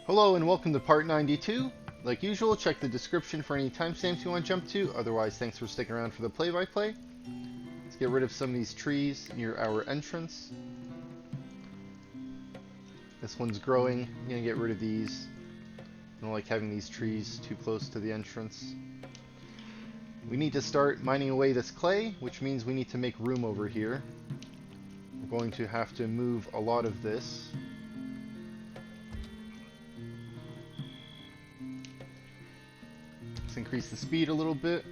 Hello and welcome to part 92. Like usual, check the description for any timestamps you want to jump to. Otherwise, thanks for sticking around for the play-by-play. Let's get rid of some of these trees near our entrance. This one's growing. I'm going to get rid of these. I don't like having these trees too close to the entrance. We need to start mining away this clay, which means we need to make room over here. We're going to have to move a lot of this. Let's increase the speed a little bit.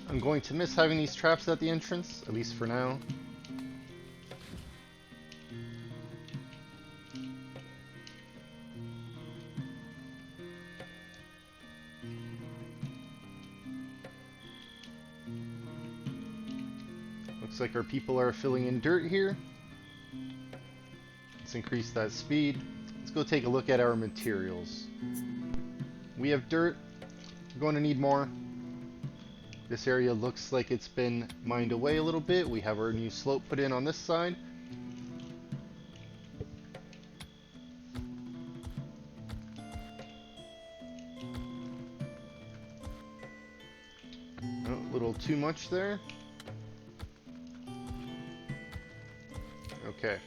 I'm going to miss having these traps at the entrance, at least for now. Looks like our people are filling in dirt here. Let's increase that speed. Let's go take a look at our materials. We have dirt. We're going to need more. This area looks like it's been mined away a little bit. We have our new slope put in on this side. Oh, a little too much there. Okay.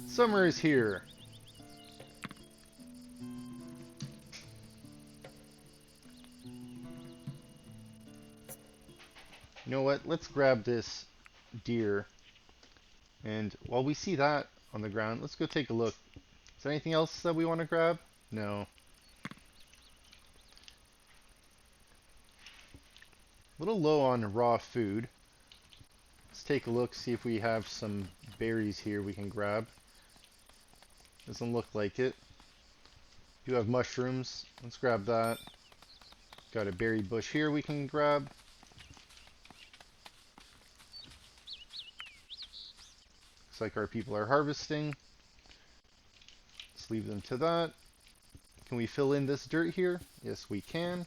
Summer is here. You know what? Let's grab this deer. And while we see that on the ground, let's go take a look. Is there anything else that we want to grab? No. A little low on raw food. Let's take a look, see if we have some berries here we can grab. Doesn't look like it. Do have mushrooms. Let's grab that. Got a berry bush here we can grab. Looks like our people are harvesting. Let's leave them to that. Can we fill in this dirt here? Yes, we can.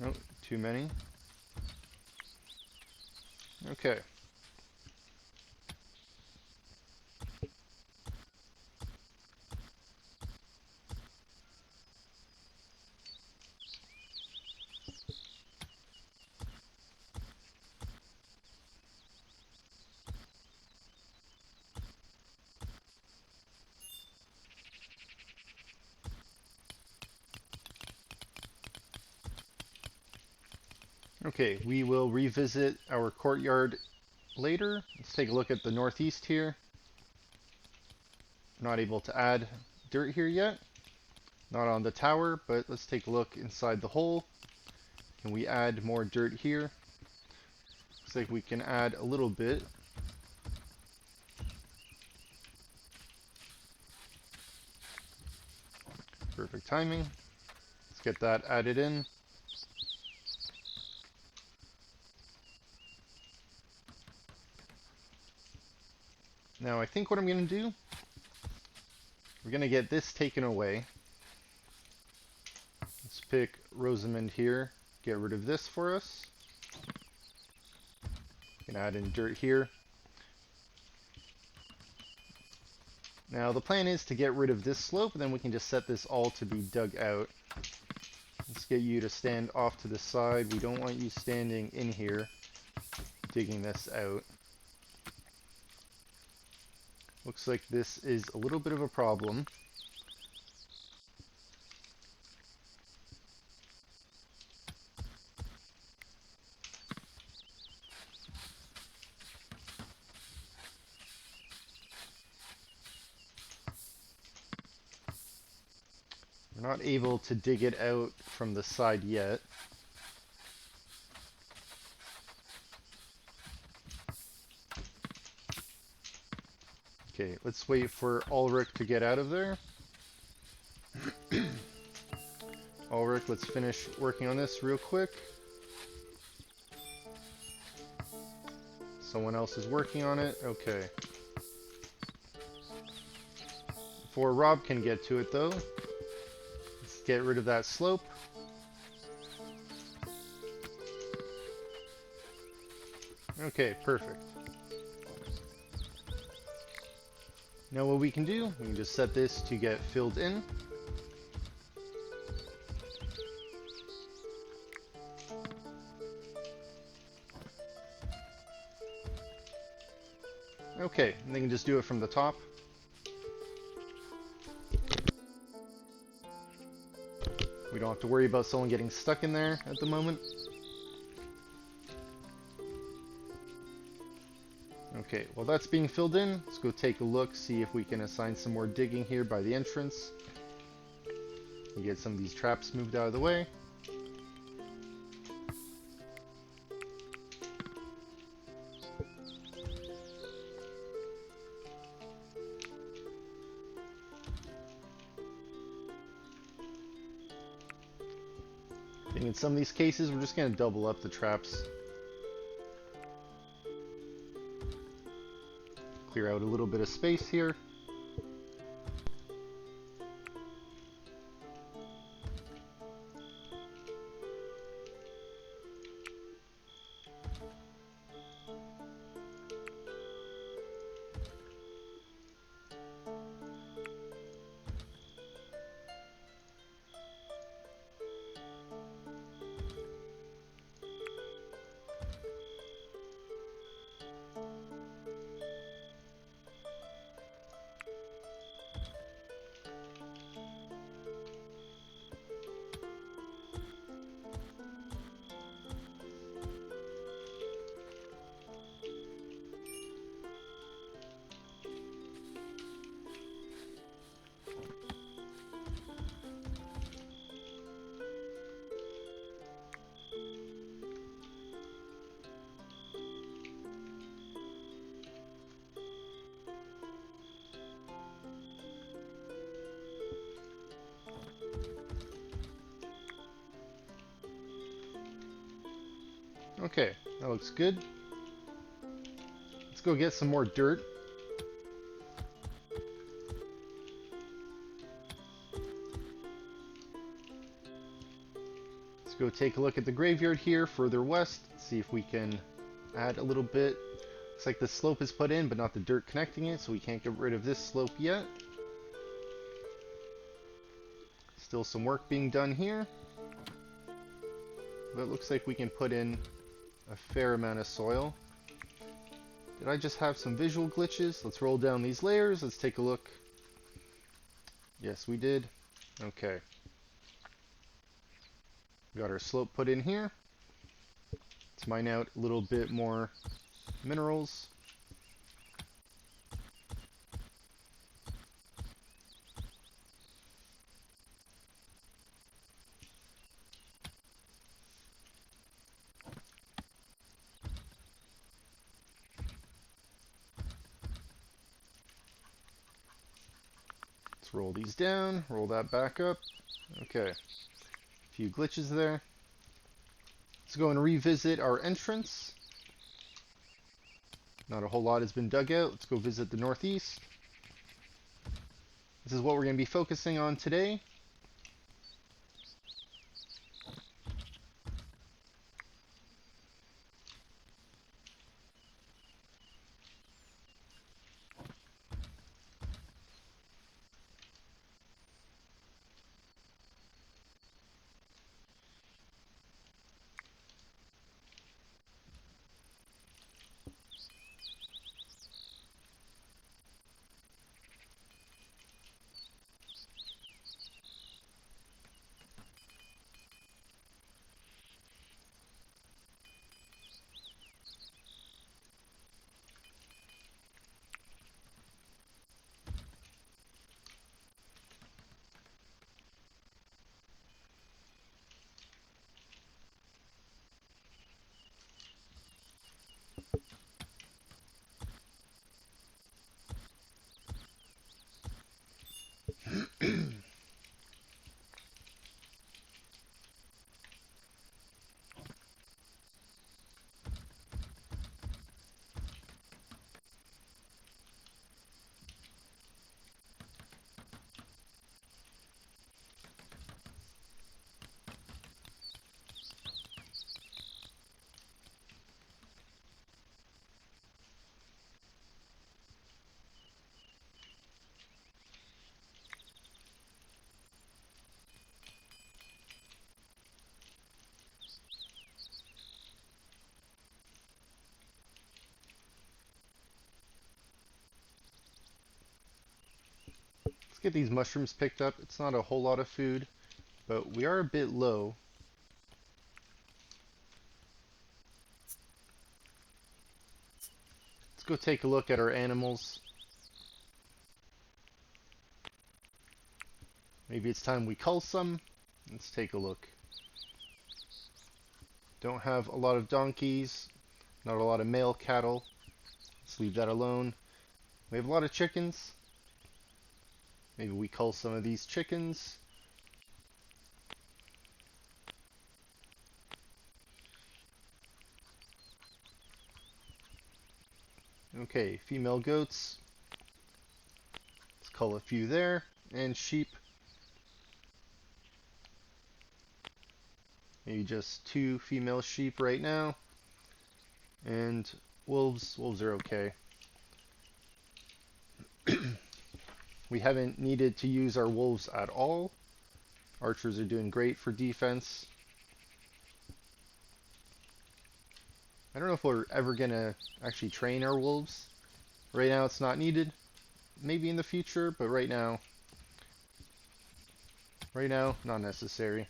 Oh, too many. Okay. Okay, we will revisit our courtyard later. Let's take a look at the northeast here. Not able to add dirt here yet. Not on the tower, but let's take a look inside the hole. Can we add more dirt here? Looks like we can add a little bit. Perfect timing. Let's get that added in. Now I think what I'm going to do, we're going to get this taken away. Let's pick Rosamond here, get rid of this for us. Going to add in dirt here. Now the plan is to get rid of this slope, and then we can just set this all to be dug out. Let's get you to stand off to the side. We don't want you standing in here digging this out. Looks like this is a little bit of a problem. We're not able to dig it out from the side yet. Okay, let's wait for Ulrich to get out of there. Ulrich, let's finish working on this real quick. Someone else is working on it. Okay. Before Rob can get to it though, let's get rid of that slope. Okay, perfect. Now what we can do, we can just set this to get filled in. Okay, and they can just do it from the top. We don't have to worry about someone getting stuck in there at the moment. Okay, while that's being filled in, let's go take a look, see if we can assign some more digging here by the entrance. We get some of these traps moved out of the way. And in some of these cases, we're just going to double up the traps. Clear out a little bit of space here. Okay, that looks good. Let's go get some more dirt. Let's go take a look at the graveyard here further west, see if we can add a little bit. Looks like the slope is put in, but not the dirt connecting it, so we can't get rid of this slope yet. Still some work being done here. But it looks like we can put in a fair amount of soil. Did I just have some visual glitches? Let's roll down these layers. Let's take a look. Yes, we did. Okay. Got our slope put in here. Let's mine out a little bit more minerals. Let's roll these down, roll that back up. Okay, a few glitches there. Let's go and revisit our entrance. Not a whole lot has been dug out. Let's go visit the northeast. This is what we're going to be focusing on today. Let's get these mushrooms picked up. It's not a whole lot of food, but we are a bit low. Let's go take a look at our animals. Maybe it's time we cull some. Let's take a look. Don't have a lot of donkeys, not a lot of male cattle. Let's leave that alone. We have a lot of chickens. Maybe we cull some of these chickens. Okay, female goats. Let's cull a few there. And sheep. Maybe just 2 female sheep right now. And wolves. Wolves are okay. We haven't needed to use our wolves at all. Archers are doing great for defense. I don't know if we're ever gonna actually train our wolves. Right now it's not needed. Maybe in the future, but right now, not necessary.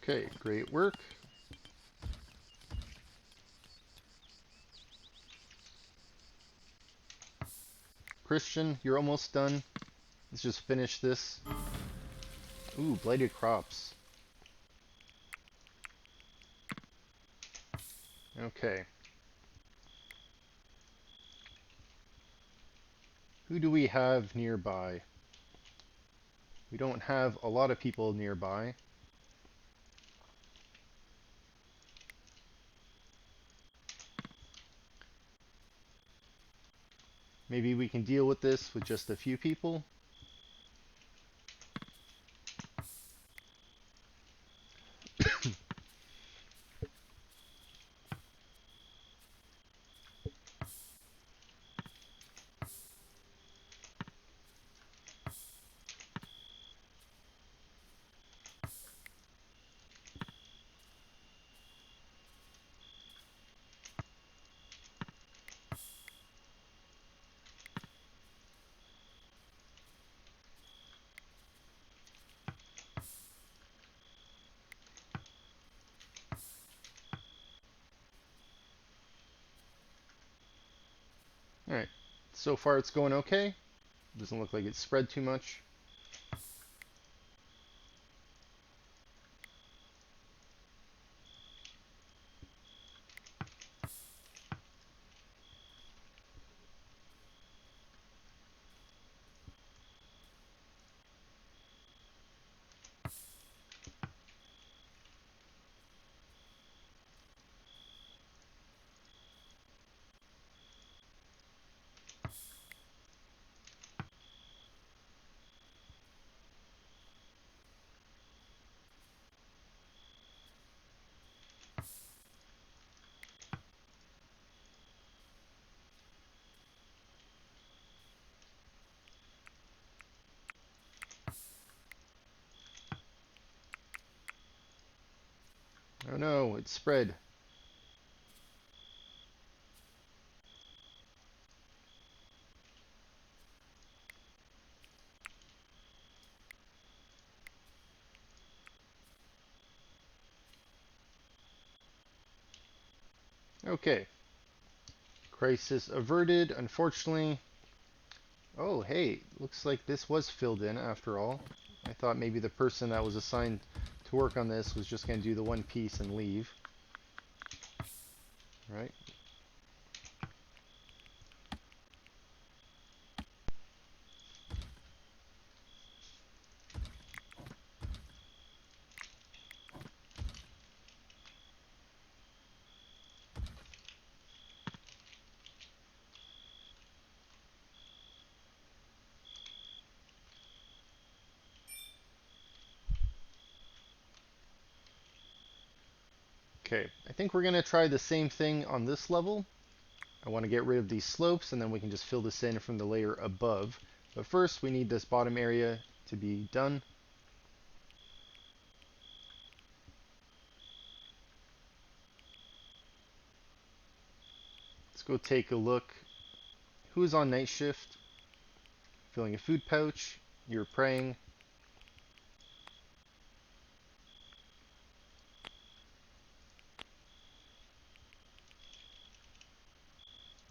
Okay, great work. Christian, you're almost done. Let's just finish this. Ooh, blighted crops. Okay. Who do we have nearby? We don't have a lot of people nearby. Maybe we can deal with this with just a few people. Alright, so far it's going okay. Doesn't look like it's spread too much. Oh no, it's spread. Okay. Crisis averted, unfortunately. Oh, hey, looks like this was filled in after all. I thought maybe the person that was assigned to work on this was just going to do the one piece and leave. Right? Okay, I think we're going to try the same thing on this level. I want to get rid of these slopes and then we can just fill this in from the layer above. But first we need this bottom area to be done. Let's go take a look. Who's on night shift? Filling a food pouch. You're praying.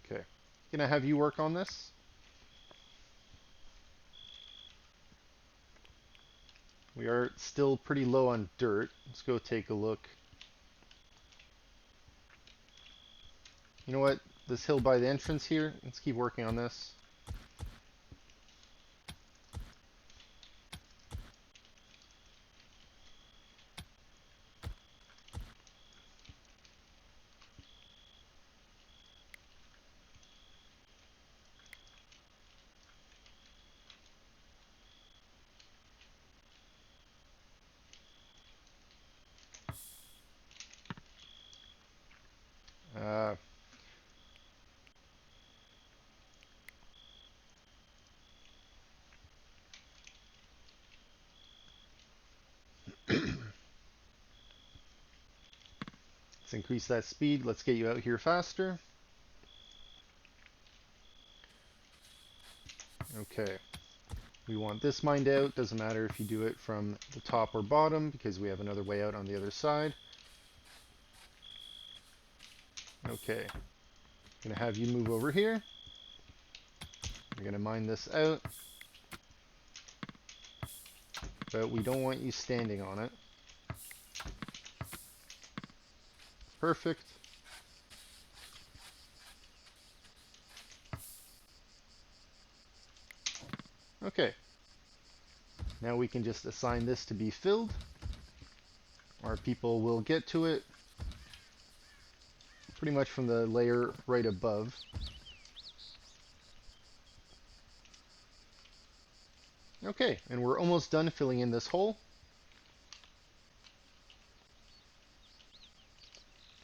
Okay. Gonna have you work on this. We are still pretty low on dirt. Let's go take a look. You know what? This hill by the entrance here, let's keep working on this. Uh, let's increase that speed. Let's get you out here faster. Okay. We want this mined out. Doesn't matter if you do it from the top or bottom because we have another way out on the other side. Okay. Gonna have you move over here. We're gonna mine this out. But we don't want you standing on it. Perfect. Okay. Now we can just assign this to be filled. Our people will get to it pretty much from the layer right above. Okay, and we're almost done filling in this hole.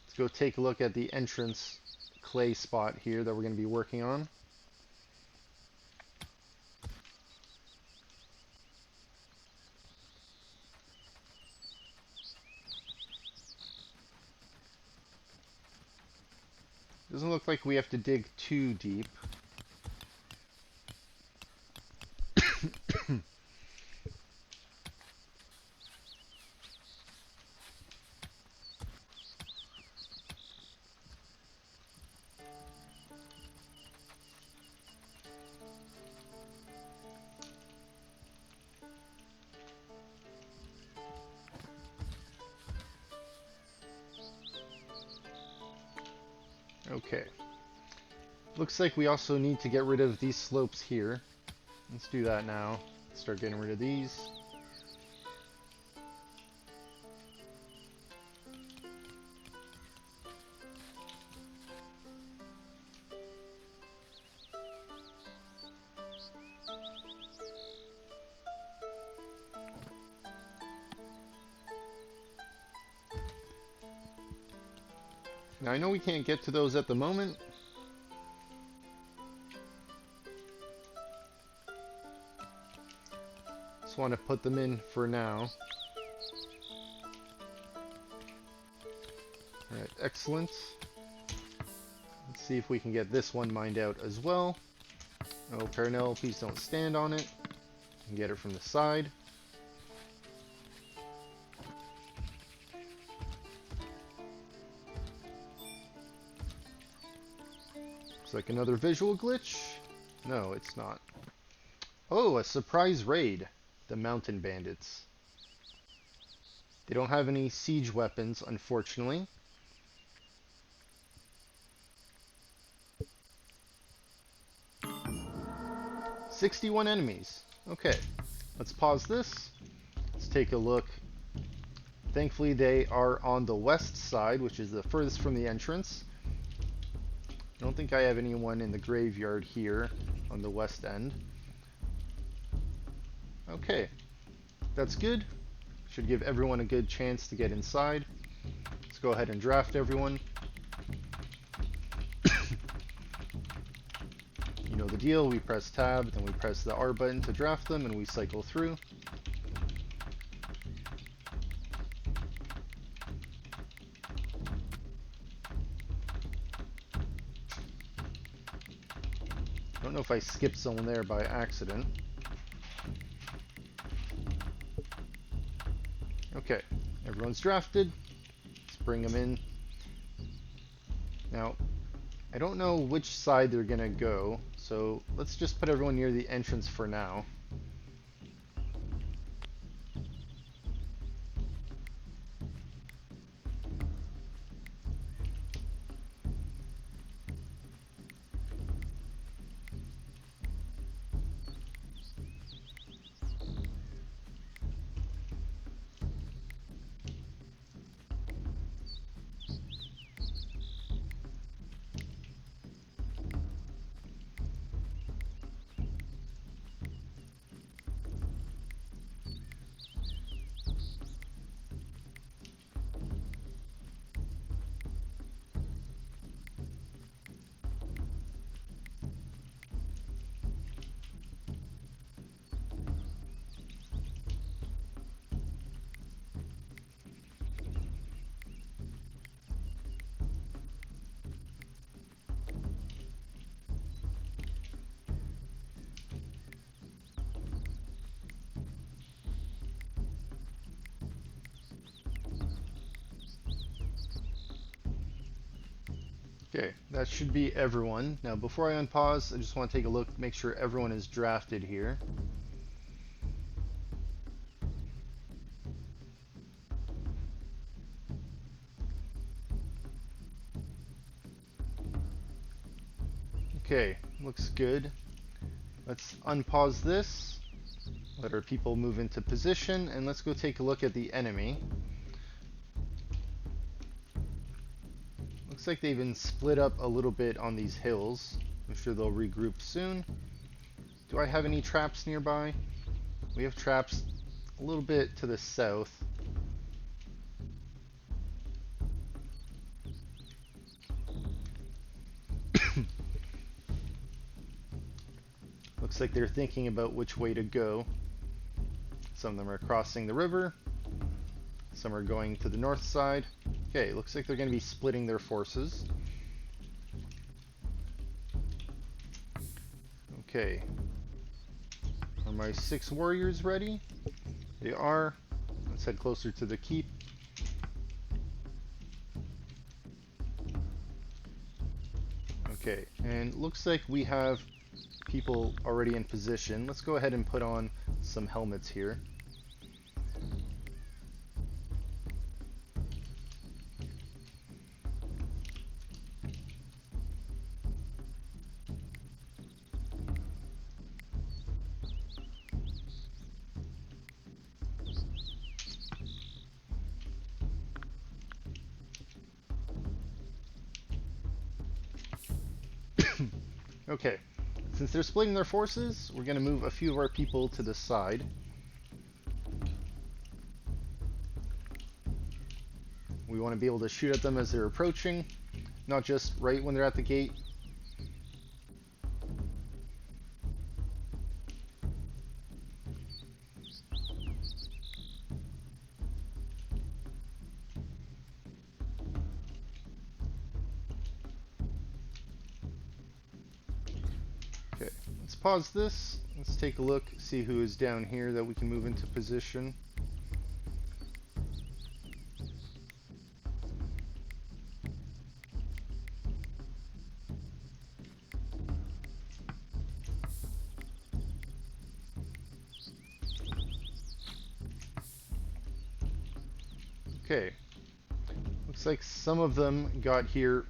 Let's go take a look at the entrance clay spot here that we're going to be working on. Doesn't look like we have to dig too deep. Okay. Looks like we also need to get rid of these slopes here. Let's do that now. Start getting rid of these. Now I know we can't get to those at the moment. Just want to put them in for now. Alright, excellent. Let's see if we can get this one mined out as well. Oh, Parnell, please don't stand on it. You can get it from the side. Looks like another visual glitch. No, it's not. Oh, a surprise raid. The Mountain Bandits. They don't have any siege weapons, unfortunately. "61 enemies." Okay, let's pause this. Let's take a look. Thankfully, they are on the west side, which is the furthest from the entrance. I don't think I have anyone in the graveyard here on the west end. Okay, that's good. Should give everyone a good chance to get inside. Let's go ahead and draft everyone. You know the deal, we press tab, then we press the R button to draft them, and we cycle through. I don't know if I skipped someone there by accident. Okay, everyone's drafted. Let's bring them in. Now, I don't know which side they're gonna go, so let's just put everyone near the entrance for now. Okay, that should be everyone. Now, before I unpause, I just want to take a look, make sure everyone is drafted here. Okay, looks good. Let's unpause this, let our people move into position, and let's go take a look at the enemy. Looks like they've been split up a little bit on these hills. I'm sure they'll regroup soon. Do I have any traps nearby? We have traps a little bit to the south. Looks like they're thinking about which way to go. Some of them are crossing the river. Some are going to the north side. Okay, looks like they're going to be splitting their forces. Okay. Are my 6 warriors ready? They are. Let's head closer to the keep. Okay, and looks like we have people already in position. Let's go ahead and put on some helmets here. Okay, since they're splitting their forces, we're going to move a few of our people to the side. We want to be able to shoot at them as they're approaching, not just right when they're at the gate. Okay, let's pause this. Let's take a look, see who is down here that we can move into position. Okay, looks like some of them got here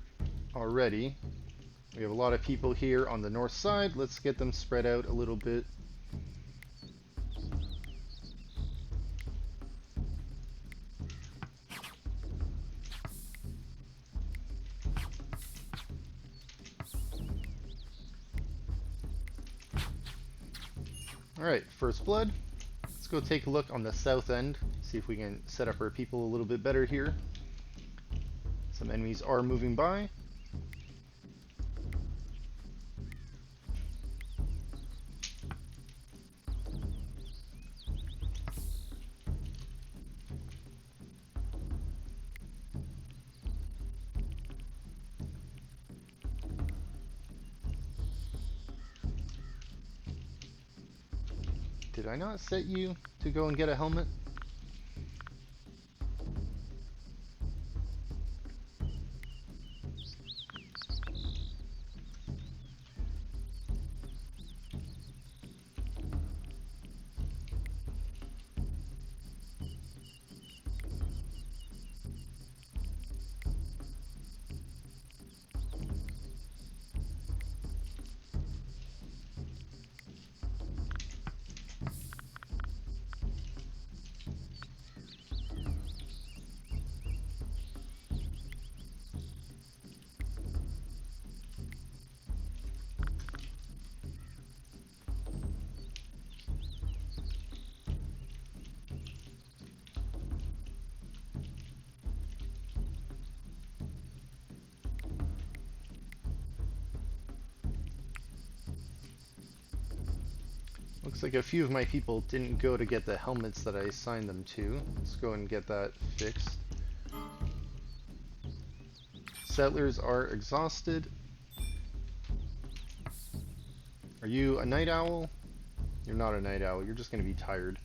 already. We have a lot of people here on the north side. Let's get them spread out a little bit. Alright, first blood. Let's go take a look on the south end, see if we can set up our people a little bit better here. Some enemies are moving by. Did I not set you to go and get a helmet? Looks like a few of my people didn't go to get the helmets that I assigned them to. Let's go and get that fixed. Settlers are exhausted. Are you a night owl? You're not a night owl, you're just going to be tired.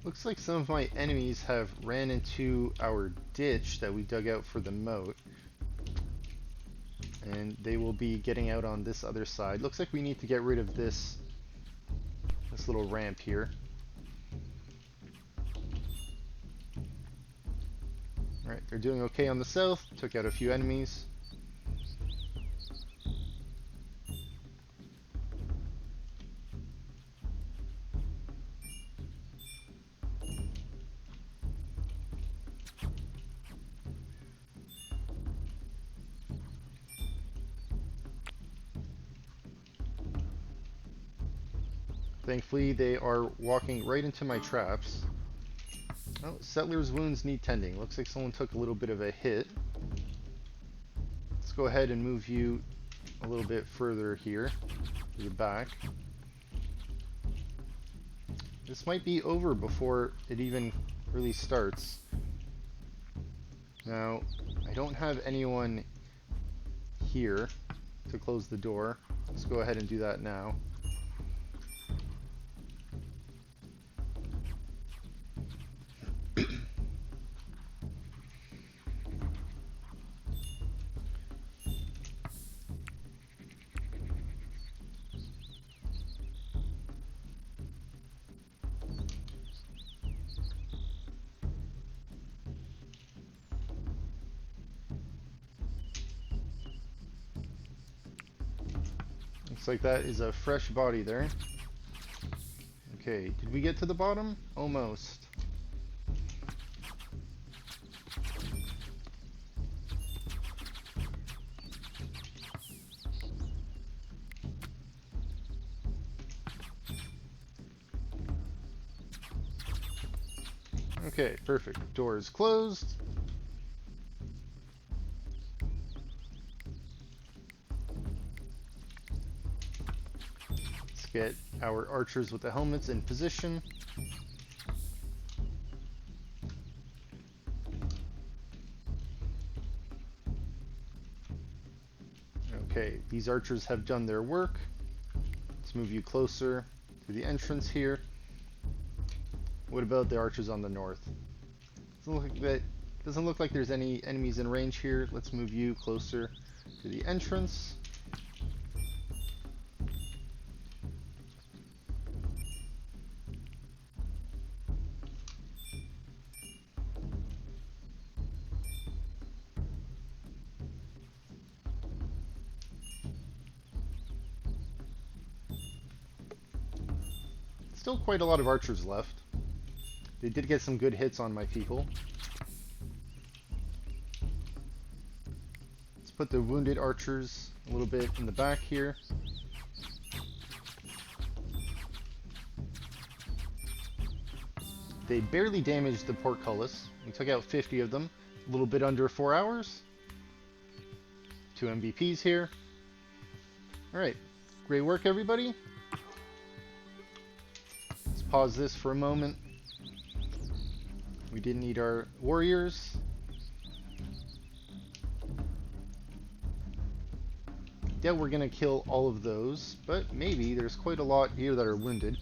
Looks like some of my enemies have ran into our ditch that we dug out for the moat. And they will be getting out on this other side. Looks like we need to get rid of this little ramp here. Alright, they're doing okay on the south. Took out a few enemies. Thankfully, they are walking right into my traps. Oh, Settler's wounds need tending. Looks like someone took a little bit of a hit. Let's go ahead and move you a little bit further here to the back. This might be over before it even really starts. Now, I don't have anyone here to close the door. Let's go ahead and do that now. Looks like that is a fresh body there. Okay, did we get to the bottom? Almost. Okay, perfect. Door is closed. Let's get our archers with the helmets in position. Okay, these archers have done their work. Let's move you closer to the entrance here. What about the archers on the north? Doesn't look like there's any enemies in range here. Let's move you closer to the entrance. Still quite a lot of archers left. They did get some good hits on my people. Let's put the wounded archers a little bit in the back here. They barely damaged the portcullis. We took out 50 of them. A little bit under 4 hours. 2 MVPs here. Alright. Great work, everybody. Let's pause this for a moment. We didn't need our warriors. Yeah, we're gonna kill all of those, but maybe there's quite a lot here that are wounded.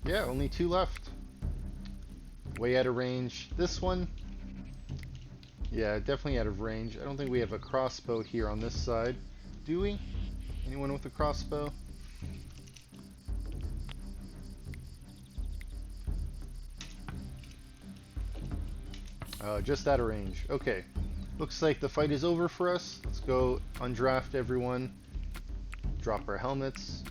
Yeah, only 2 left. Way out of range. This one, yeah, definitely out of range. I don't think we have a crossbow here on this side. Do we? Anyone with a crossbow? Just out of range. Okay. Looks like the fight is over for us. Let's go undraft everyone. Drop our helmets.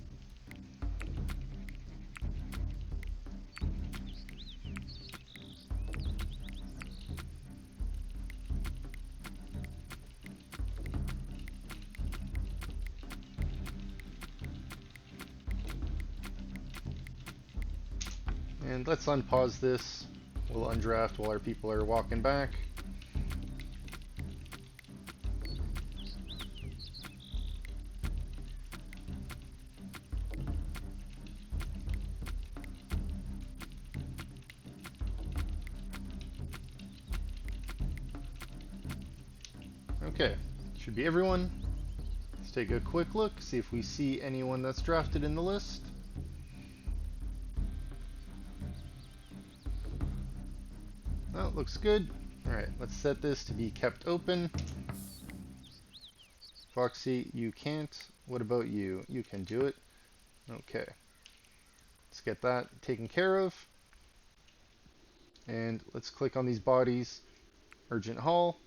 And let's unpause this. We'll undraft while our people are walking back. Okay, should be everyone. Let's take a quick look, see if we see anyone that's drafted in the list. Oh, looks good. Alright, let's set this to be kept open. Foxy, you can't. What about you? You can do it. Okay. Let's get that taken care of. And let's click on these bodies. Urgent haul.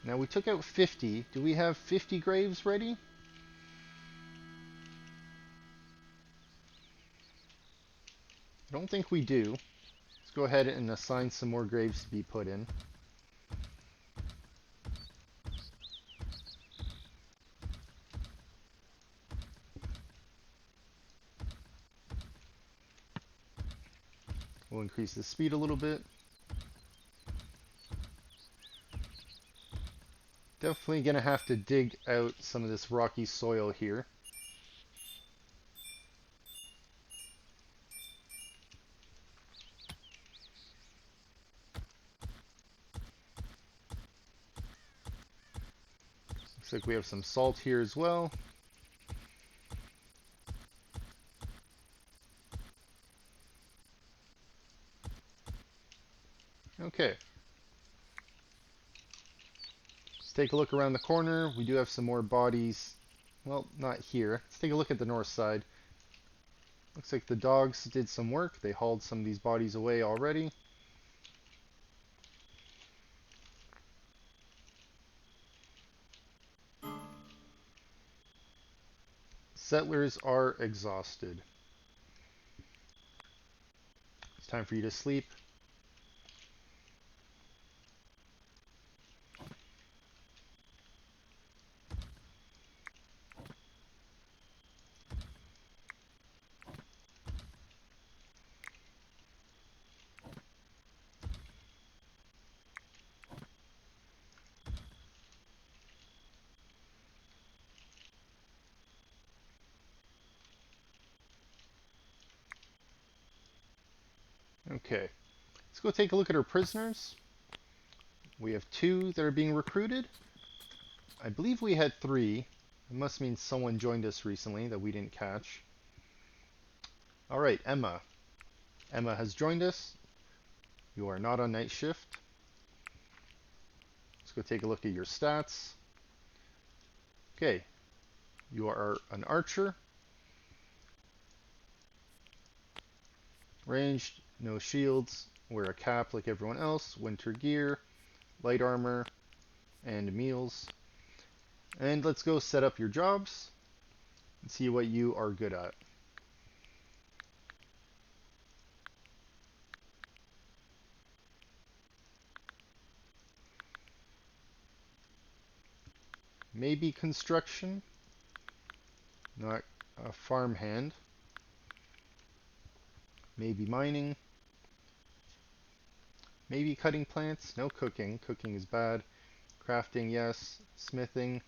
Now we took out 50. Do we have 50 graves ready? I don't think we do. Let's go ahead and assign some more graves to be put in. We'll increase the speed a little bit. Definitely gonna have to dig out some of this rocky soil here. Looks like we have some salt here as well. Okay. Let's take a look around the corner. We do have some more bodies. Well, not here. Let's take a look at the north side. Looks like the dogs did some work. They hauled some of these bodies away already. Settlers are exhausted. It's time for you to sleep. Okay, let's go take a look at our prisoners. We have 2 that are being recruited. I believe we had 3. It must mean someone joined us recently that we didn't catch. Alright, Emma. Emma has joined us. You are not on night shift. Let's go take a look at your stats. Okay, you are an archer. Ranged, no shields, wear a cap like everyone else, winter gear, light armor, and meals. And let's go set up your jobs and see what you are good at. Maybe construction, not a farmhand. Maybe mining. Maybe cutting plants, no cooking. Cooking is bad. Crafting, yes. Smithing,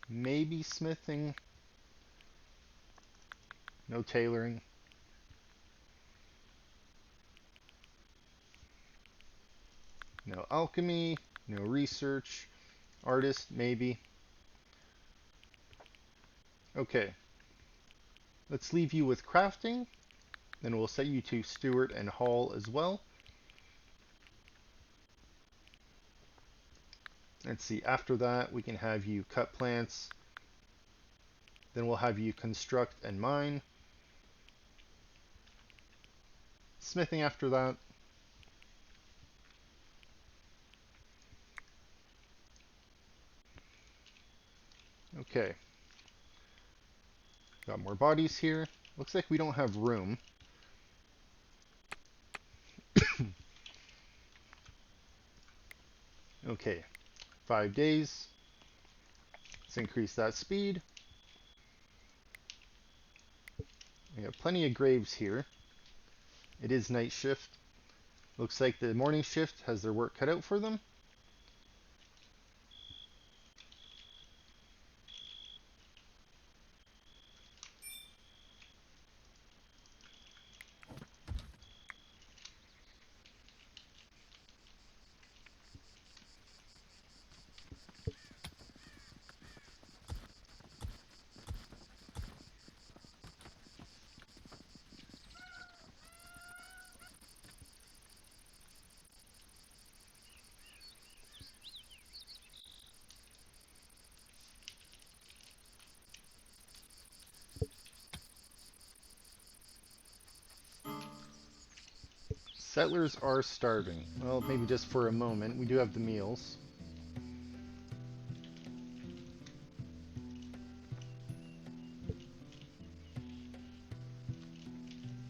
maybe smithing. No tailoring. No alchemy, no research. Artist, maybe. Okay. Let's leave you with crafting. Then we'll set you to steward and haul as well. Let's see, after that we can have you cut plants. Then we'll have you construct and mine. Smithing after that. Okay. Got more bodies here. Looks like we don't have room. Okay. 5 days. Let's increase that speed. We have plenty of graves here. It is night shift. Looks like the morning shift has their work cut out for them. Settlers are starving. Well, maybe just for a moment. We do have the meals.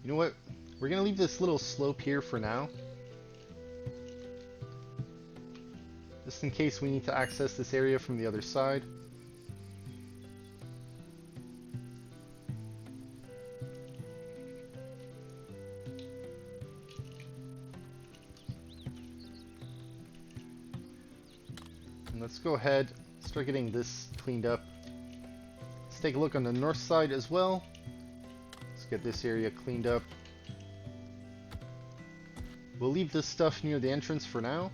You know what? We're going to leave this little slope here for now. Just in case we need to access this area from the other side. And let's go ahead, start getting this cleaned up. Let's take a look on the north side as well. Let's get this area cleaned up. We'll leave this stuff near the entrance for now.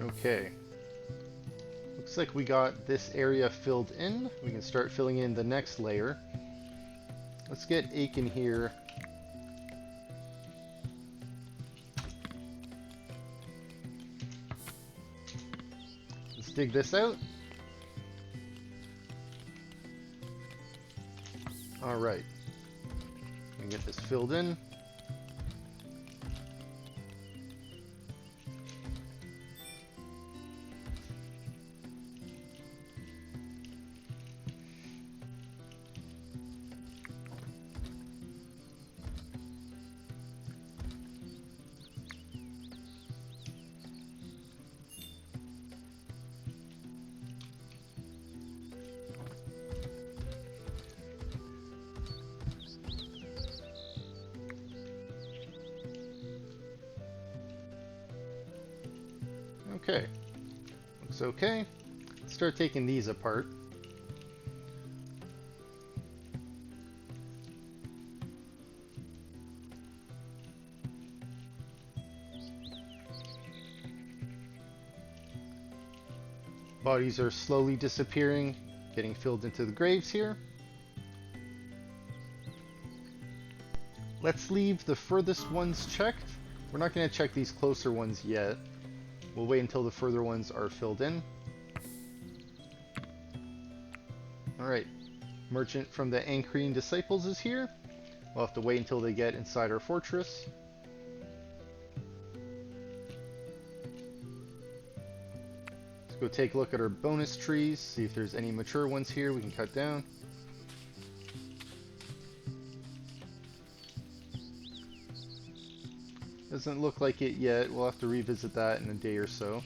Okay. Looks like we got this area filled in. We can start filling in the next layer. Let's get Aiken here. Let's dig this out. Alright. We can get this filled in. Okay. Looks okay. Let's start taking these apart. Bodies are slowly disappearing, getting filled into the graves here. Let's leave the furthest ones checked. We're not going to check these closer ones yet. We'll wait until the further ones are filled in. Alright, merchant from the Ancrene Disciples is here. We'll have to wait until they get inside our fortress. Let's go take a look at our bonus trees, see if there's any mature ones here we can cut down. Doesn't look like it yet. We'll have to revisit that in a day or so.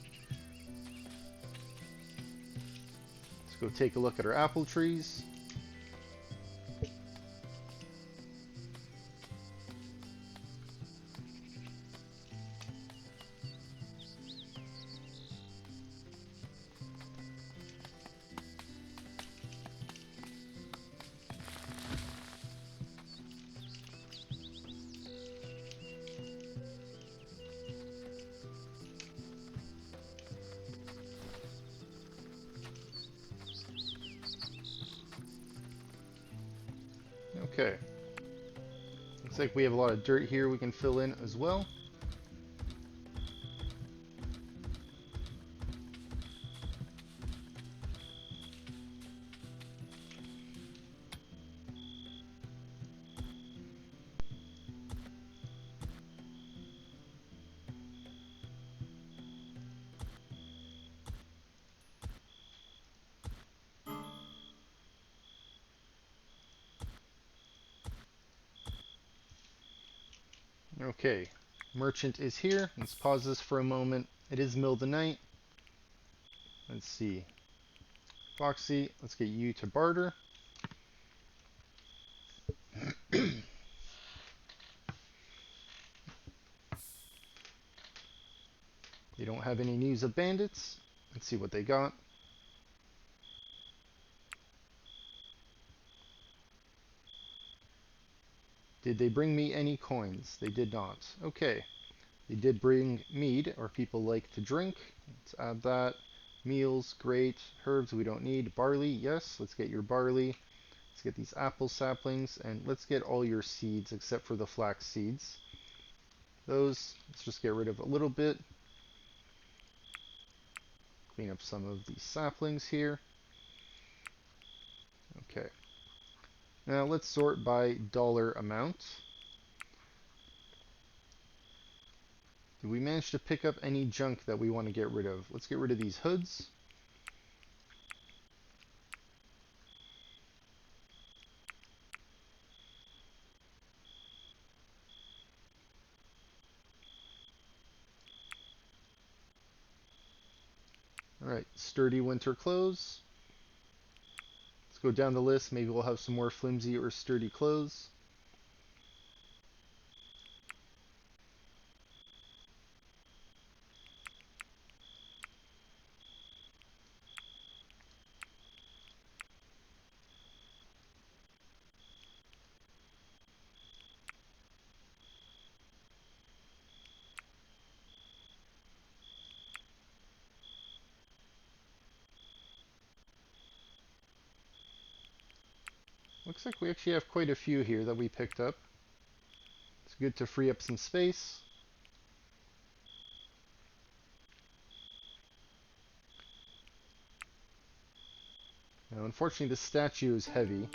Let's go take a look at our apple trees. Okay. Looks like we have a lot of dirt here we can fill in as well. Okay, merchant is here. Let's pause this for a moment. It is middle of the night. Let's see. Foxy, let's get you to barter. They don't have any news of bandits. Let's see what they got. Did they bring me any coins? They did not. Okay. They did bring mead, or people like to drink. Let's add that. Meals, great. Herbs we don't need. Barley, yes. Let's get your barley. Let's get these apple saplings, and let's get all your seeds except for the flax seeds. Those, let's just get rid of a little bit. Clean up some of these saplings here. Okay. Now let's sort by dollar amount. Did we manage to pick up any junk that we want to get rid of? Let's get rid of these hoods. Alright, sturdy winter clothes. Let's go down the list. Maybe we'll have some more flimsy or sturdy clothes. Looks like we actually have quite a few here that we picked up. It's good to free up some space. Now, unfortunately, the statue is heavy.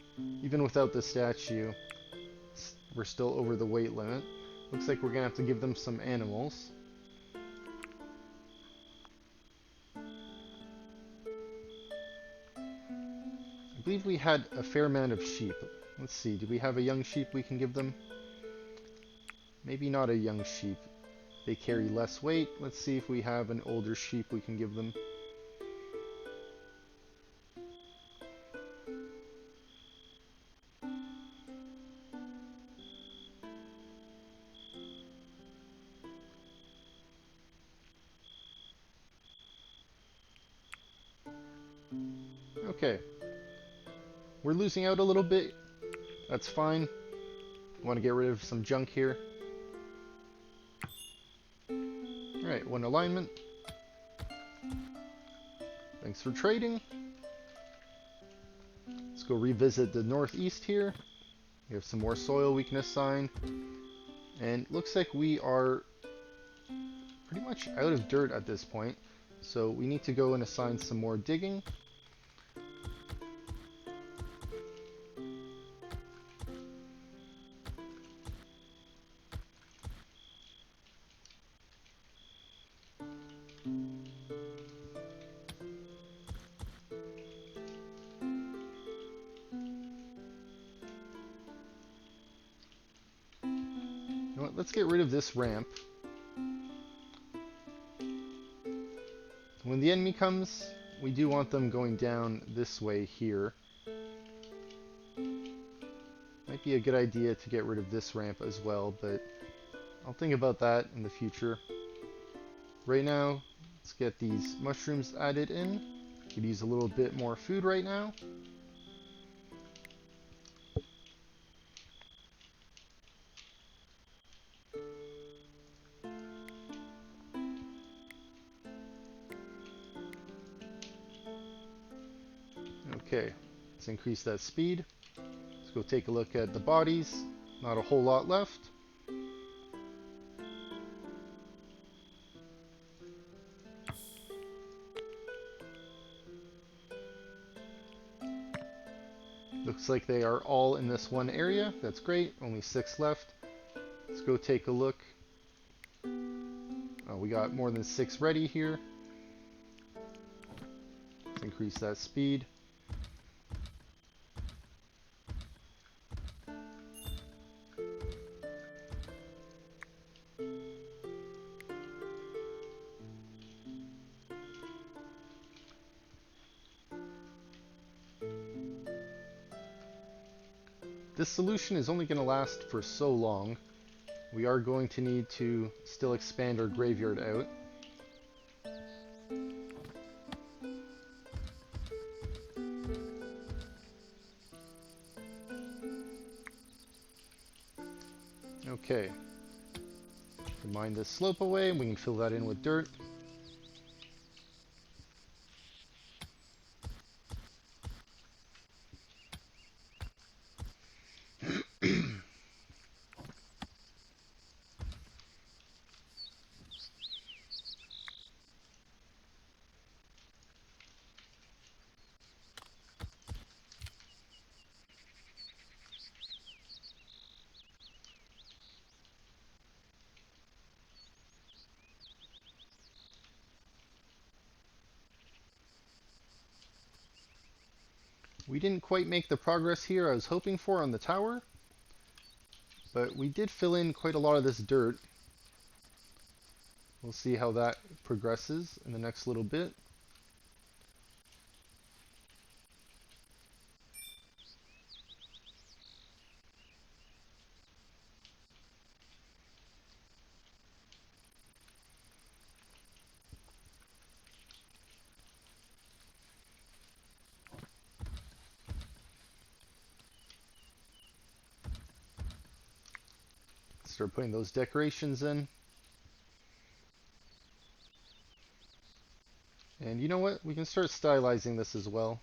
Even without the statue, we're still over the weight limit. Looks like we're going to have to give them some animals. I believe we had a fair amount of sheep. Let's see, do we have a young sheep we can give them? Maybe not a young sheep. They carry less weight. Let's see if we have an older sheep we can give them. Okay. We're losing out a little bit. That's fine. I want to get rid of some junk here. Alright, one alignment. Thanks for trading. Let's go revisit the northeast here. We have some more soil we can assign. And looks like we are pretty much out of dirt at this point. So we need to go and assign some more digging. You know what, let's get rid of this ramp. When the enemy comes, we do want them going down this way here. Might be a good idea to get rid of this ramp as well, but I'll think about that in the future. Right now, let's get these mushrooms added in. Could use a little bit more food right now. Okay, let's increase that speed. Let's go take a look at the bodies. Not a whole lot left. Looks like they are all in this one area. That's great. Only 6 left. Let's go take a look. Oh, we got more than 6 ready here. Let's increase that speed. This solution is only going to last for so long. We are going to need to still expand our graveyard out. Okay. Mine this slope away, and we can fill that in with dirt. We didn't quite make the progress here I was hoping for on the tower, but we did fill in quite a lot of this dirt. We'll see how that progresses in the next little bit. Start putting those decorations in. And you know what? We can start stylizing this as well.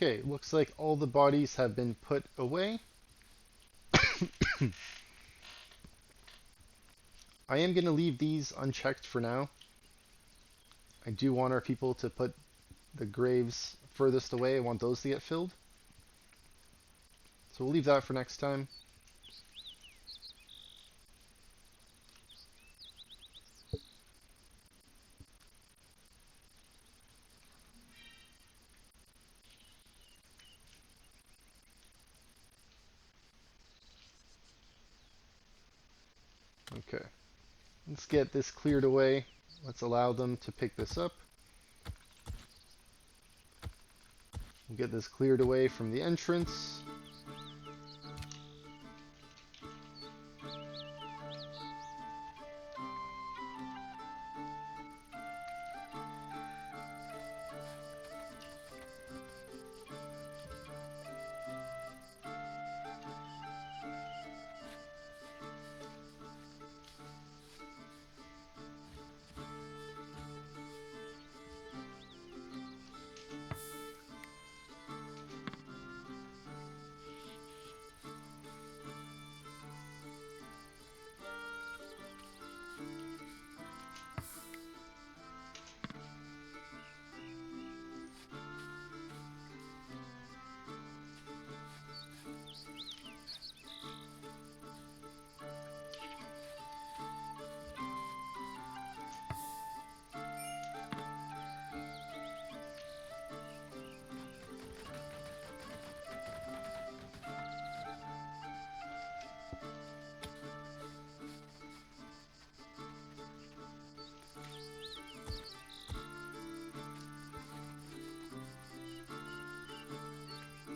Okay, looks like all the bodies have been put away. I am going to leave these unchecked for now. I do want our people to put the graves furthest away. I want those to get filled. So we'll leave that for next time. Okay. Let's get this cleared away. Let's allow them to pick this up. We'll get this cleared away from the entrance.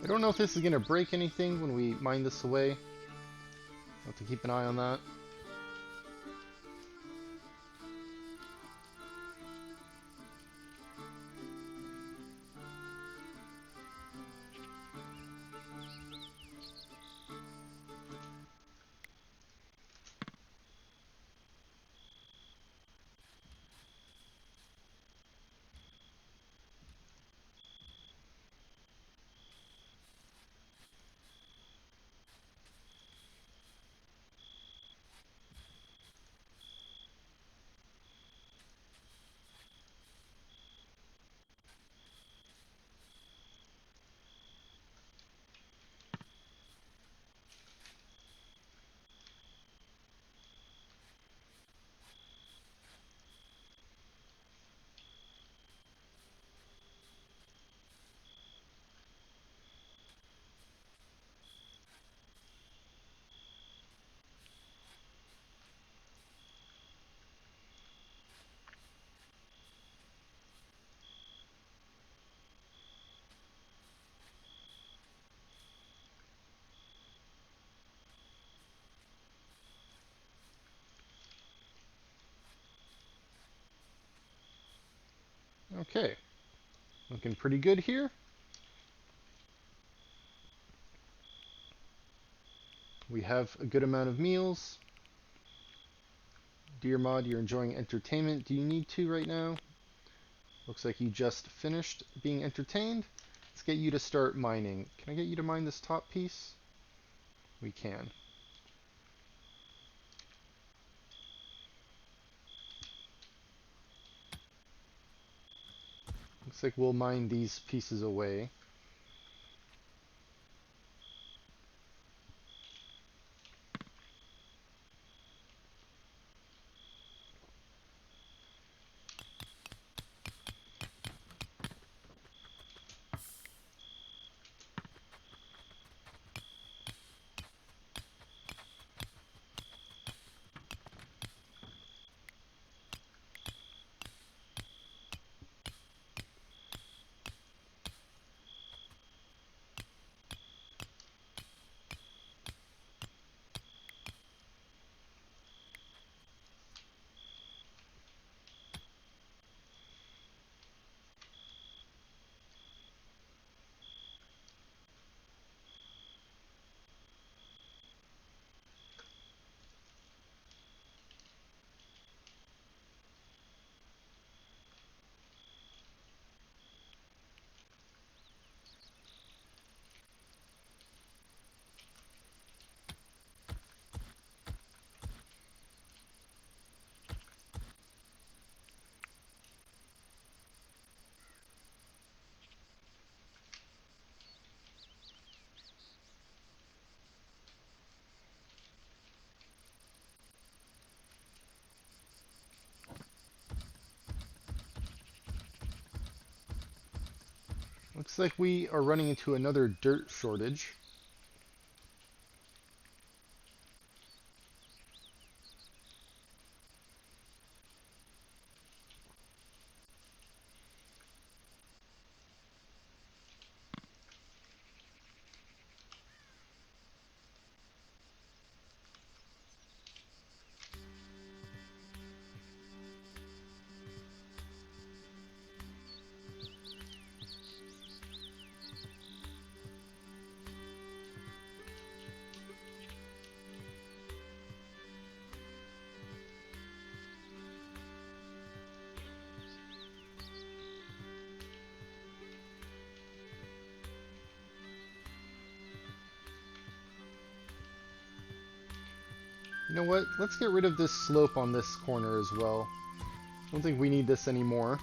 I don't know if this is going to break anything when we mine this away. I'll have to keep an eye on that. Okay, looking pretty good here. We have a good amount of meals. Dear Mod, you're enjoying entertainment. Do you need to right now? Looks like you just finished being entertained. Let's get you to start mining. Can I get you to mine this top piece? We can. Looks like we'll mine these pieces away. Looks like we are running into another dirt shortage. You know what? Let's get rid of this slope on this corner as well. I don't think we need this anymore.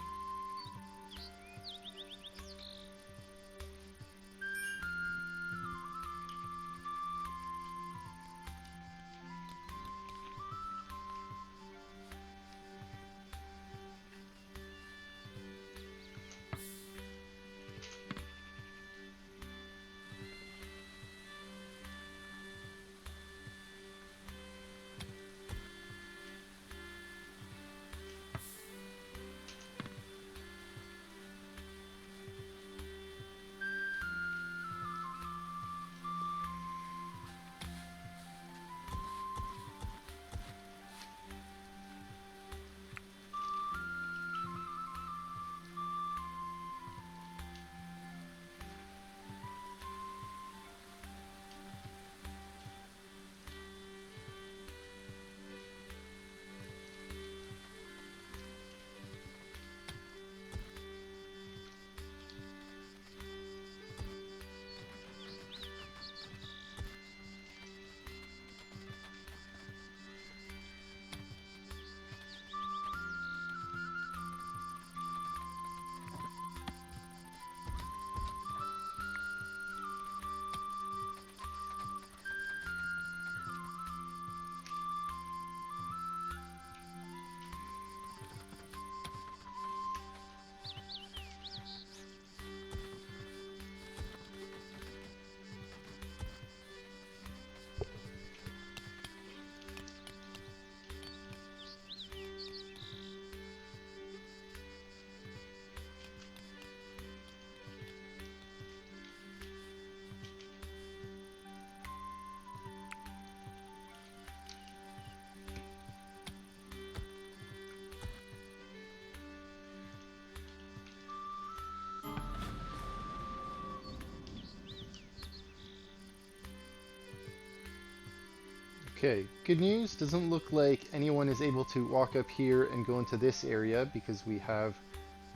Okay, good news. Doesn't look like anyone is able to walk up here and go into this area because we have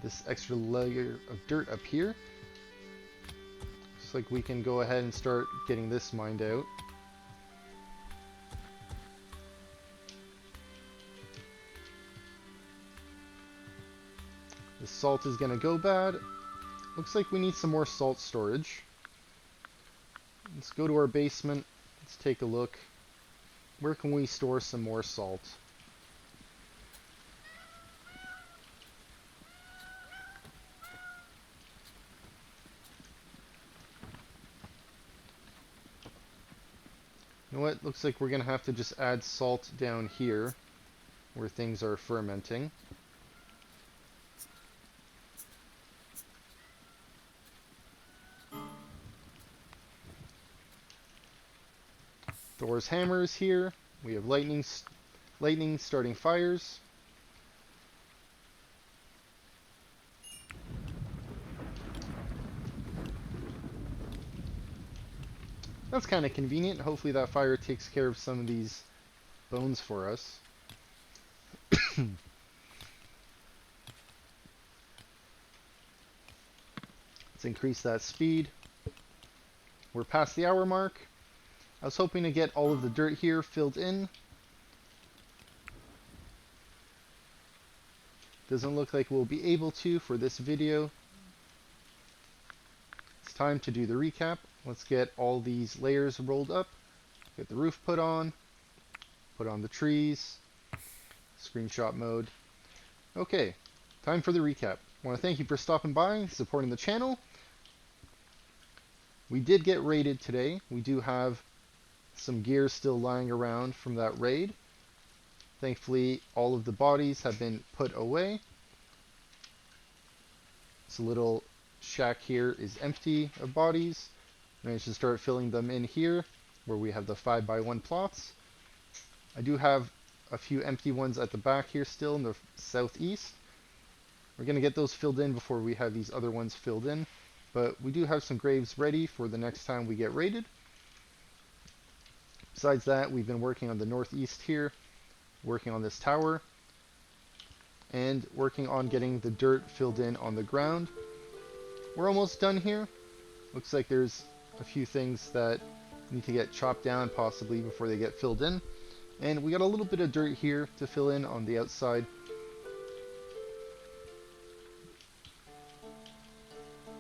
this extra layer of dirt up here. Looks like we can go ahead and start getting this mined out. The salt is gonna go bad. Looks like we need some more salt storage. Let's go to our basement. Let's take a look. Where can we store some more salt? You know what? Looks like we're going to have to just add salt down here where things are fermenting. Thor's hammer is here. We have lightning starting fires. That's kind of convenient. Hopefully that fire takes care of some of these bones for us. Let's increase that speed. We're past the hour mark. I was hoping to get all of the dirt here filled in. Doesn't look like we'll be able to for this video. It's time to do the recap. Let's get all these layers rolled up. Get the roof put on the trees, screenshot mode. Okay, time for the recap. I want to thank you for stopping by, supporting the channel. We did get raided today. We do have some gear still lying around from that raid. Thankfully, all of the bodies have been put away. This little shack here is empty of bodies. Managed to start filling them in here, where we have the 5x1 plots. I do have a few empty ones at the back here still in the southeast. We're going to get those filled in before we have these other ones filled in. But we do have some graves ready for the next time we get raided. Besides that, we've been working on the northeast here, working on this tower, and working on getting the dirt filled in on the ground. We're almost done here. Looks like there's a few things that need to get chopped down possibly before they get filled in. And we got a little bit of dirt here to fill in on the outside.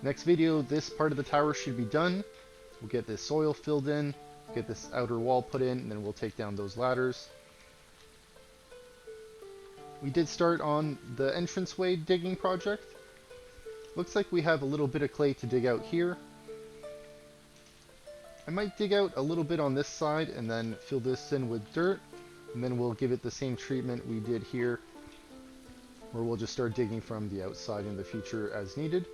Next video, this part of the tower should be done. We'll get this soil filled in, get this outer wall put in, and then we'll take down those ladders. We did start on the entranceway digging project. Looks like we have a little bit of clay to dig out here. I might dig out a little bit on this side and then fill this in with dirt, and then we'll give it the same treatment we did here, where we'll just start digging from the outside in the future as needed.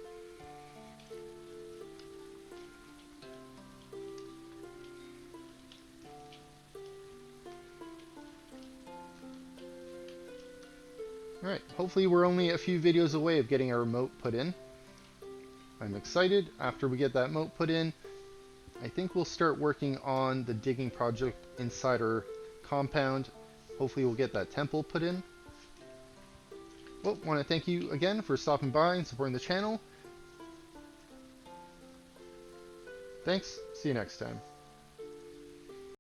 Alright, hopefully we're only a few videos away of getting our moat put in. I'm excited. After we get that moat put in, I think we'll start working on the digging project inside our compound. Hopefully we'll get that temple put in. Well, want to thank you again for stopping by and supporting the channel. Thanks, see you next time.